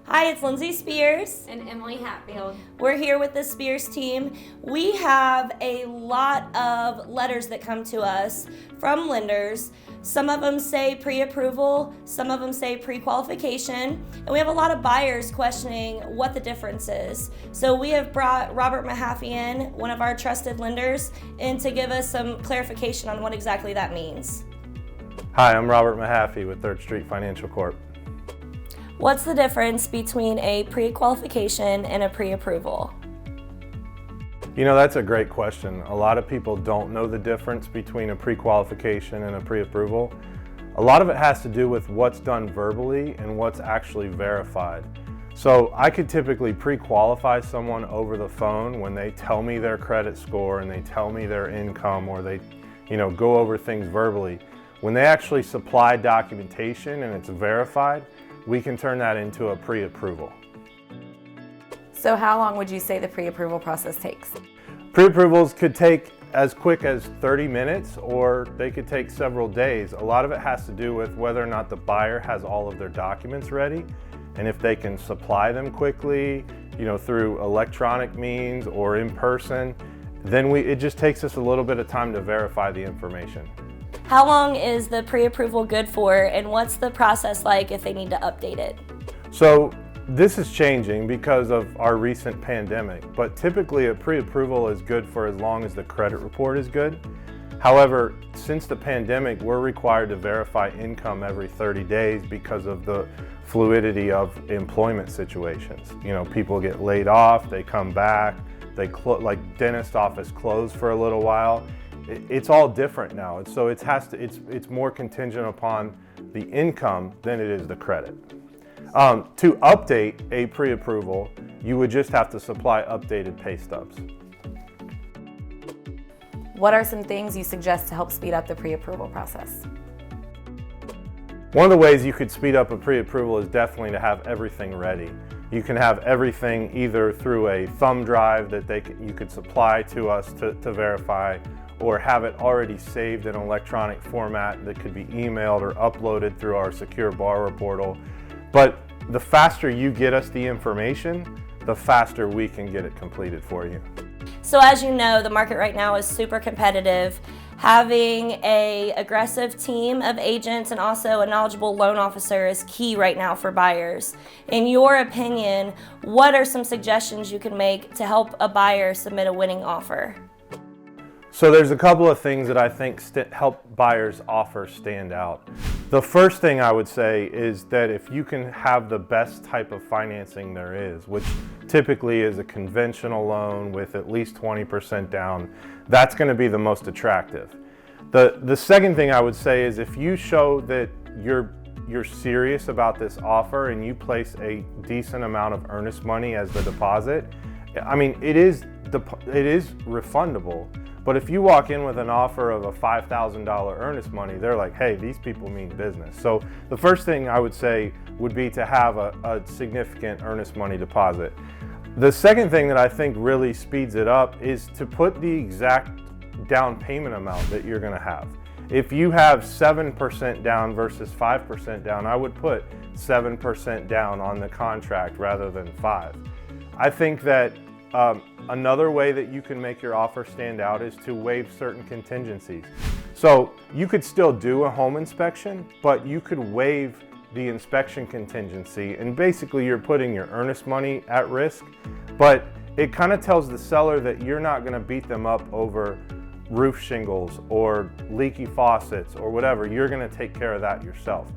Hi, it's Lindsay Spears. And Emily Hatfield. We're here with the Spears team. We have a lot of letters that come to us from lenders. Some of them say pre-approval, some of them say pre-qualification, and we have a lot of buyers questioning what the difference is. So we have brought Robert Mahaffey in, one of our trusted lenders, in to give us some clarification on what exactly that means. Hi, I'm Robert Mahaffey with 3rd Street Financial Corp. What's the difference between a pre-qualification and a pre-approval? You know, that's a great question. A lot of people don't know the difference between a pre-qualification and a pre-approval. A lot of it has to do with what's done verbally and what's actually verified. So I could typically pre-qualify someone over the phone when they tell me their credit score and they tell me their income, or they, go over things verbally. When they actually supply documentation and it's verified, we can turn that into a pre-approval. So how long would you say the pre-approval process takes? Pre-approvals could take as quick as 30 minutes, or they could take several days. A lot of it has to do with whether or not the buyer has all of their documents ready, and if they can supply them quickly, through electronic means or in person. Then it just takes us a little bit of time to verify the information. How long is the pre-approval good for, and what's the process like if they need to update it? So this is changing because of our recent pandemic, but typically a pre-approval is good for as long as the credit report is good. However, since the pandemic, we're required to verify income every 30 days because of the fluidity of employment situations. People get laid off, they come back, like dentist office closed for a little while. It's all different now, and so it's more contingent upon the income than it is the credit. To update a pre-approval, you would just have to supply updated pay stubs. What are some things you suggest to help speed up the pre-approval process? One of the ways you could speed up a pre-approval is definitely to have everything ready. You can have everything either through a thumb drive that you could supply to us to verify, or have it already saved in an electronic format that could be emailed or uploaded through our secure borrower portal. But the faster you get us the information, the faster we can get it completed for you. So as you know, the market right now is super competitive. Having an aggressive team of agents and also a knowledgeable loan officer is key right now for buyers. In your opinion, what are some suggestions you can make to help a buyer submit a winning offer? So there's a couple of things that I think help buyers' offers stand out. The first thing I would say is that if you can have the best type of financing there is, which typically is a conventional loan with at least 20% down, that's going to be the most attractive. The second thing I would say is if you show that you're serious about this offer and you place a decent amount of earnest money as the deposit, it is refundable. But if you walk in with an offer of a $5,000 earnest money, they're like, hey, these people mean business. So the first thing I would say would be to have a significant earnest money deposit. The second thing that I think really speeds it up is to put the exact down payment amount that you're gonna have. If you have 7% down versus 5% down, I would put 7% down on the contract rather than 5%. I think that another way that you can make your offer stand out is to waive certain contingencies. So you could still do a home inspection, but you could waive the inspection contingency, and basically you're putting your earnest money at risk, but it kind of tells the seller that you're not going to beat them up over roof shingles or leaky faucets or whatever. You're going to take care of that yourself.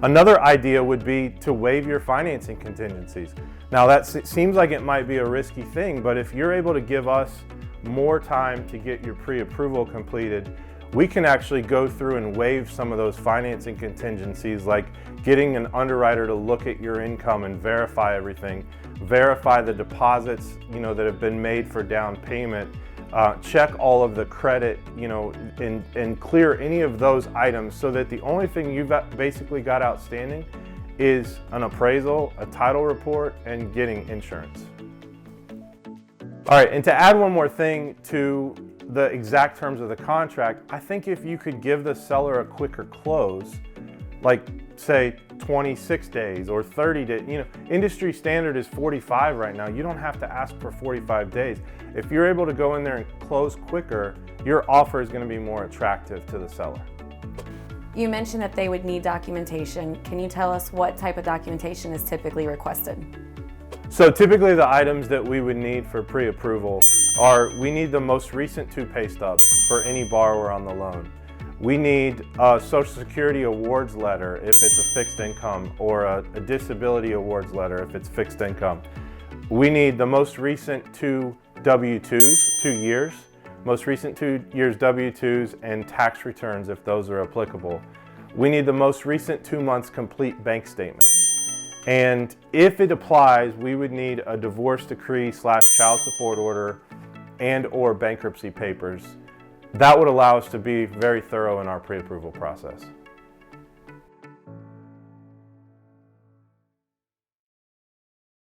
Another idea would be to waive your financing contingencies. Now that seems like it might be a risky thing, but if you're able to give us more time to get your pre-approval completed, we can actually go through and waive some of those financing contingencies, like getting an underwriter to look at your income and verify everything, verify the deposits that have been made for down payment, check all of the credit, and clear any of those items, so that the only thing you've basically got outstanding is an appraisal, a title report, and getting insurance. All right, and to add one more thing to the exact terms of the contract, I think if you could give the seller a quicker close, like say 26 days or 30 days. You know, industry standard is 45 right now. You don't have to ask for 45 days. If you're able to go in there and close quicker, your offer is going to be more attractive to the seller. You mentioned that they would need documentation. Can you tell us what type of documentation is typically requested? So typically the items that we would need for pre-approval are, we need the most recent 2 pay stubs for any borrower on the loan. We need a Social Security awards letter if it's a fixed income, or a disability awards letter if it's fixed income. We need the most recent 2 W-2s, 2 years, most recent 2 years W-2s and tax returns if those are applicable. We need the most recent 2 months complete bank statements. And if it applies, we would need a divorce decree / child support order and or bankruptcy papers. That would allow us to be very thorough in our pre-approval process.